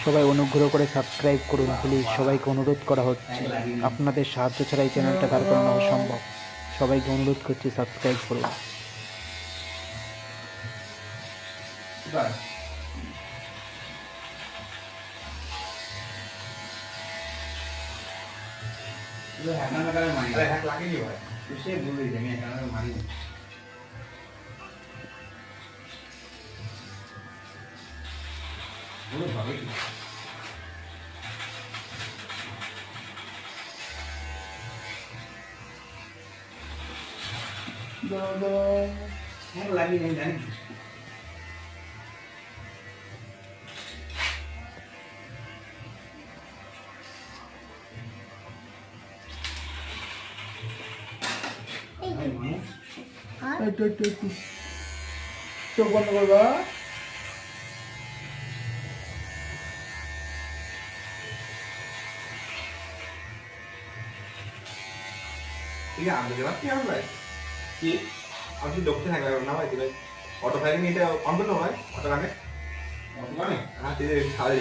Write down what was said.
সবাই অনুগ্রহ করে সাবস্ক্রাইব করুন প্লিজ, সবাইকে অনুরোধ করা হচ্ছে। আপনাদের সাহায্য ছাড়া এই চ্যানেলটা দাঁড় করানো অসম্ভব। সবাইকে অনুরোধ করছি সাবস্ক্রাইব করুন। লাগিয়ে নেই জানি চোখ বন্ধ করবা ঠিক আছে আমাদের এবার কি হবে কি আমি লোকতে থাকবে না ভাই তুমি অটো ফাইলিং এটা অন করতে হয় অটো কানে হ্যাঁ তুই সারা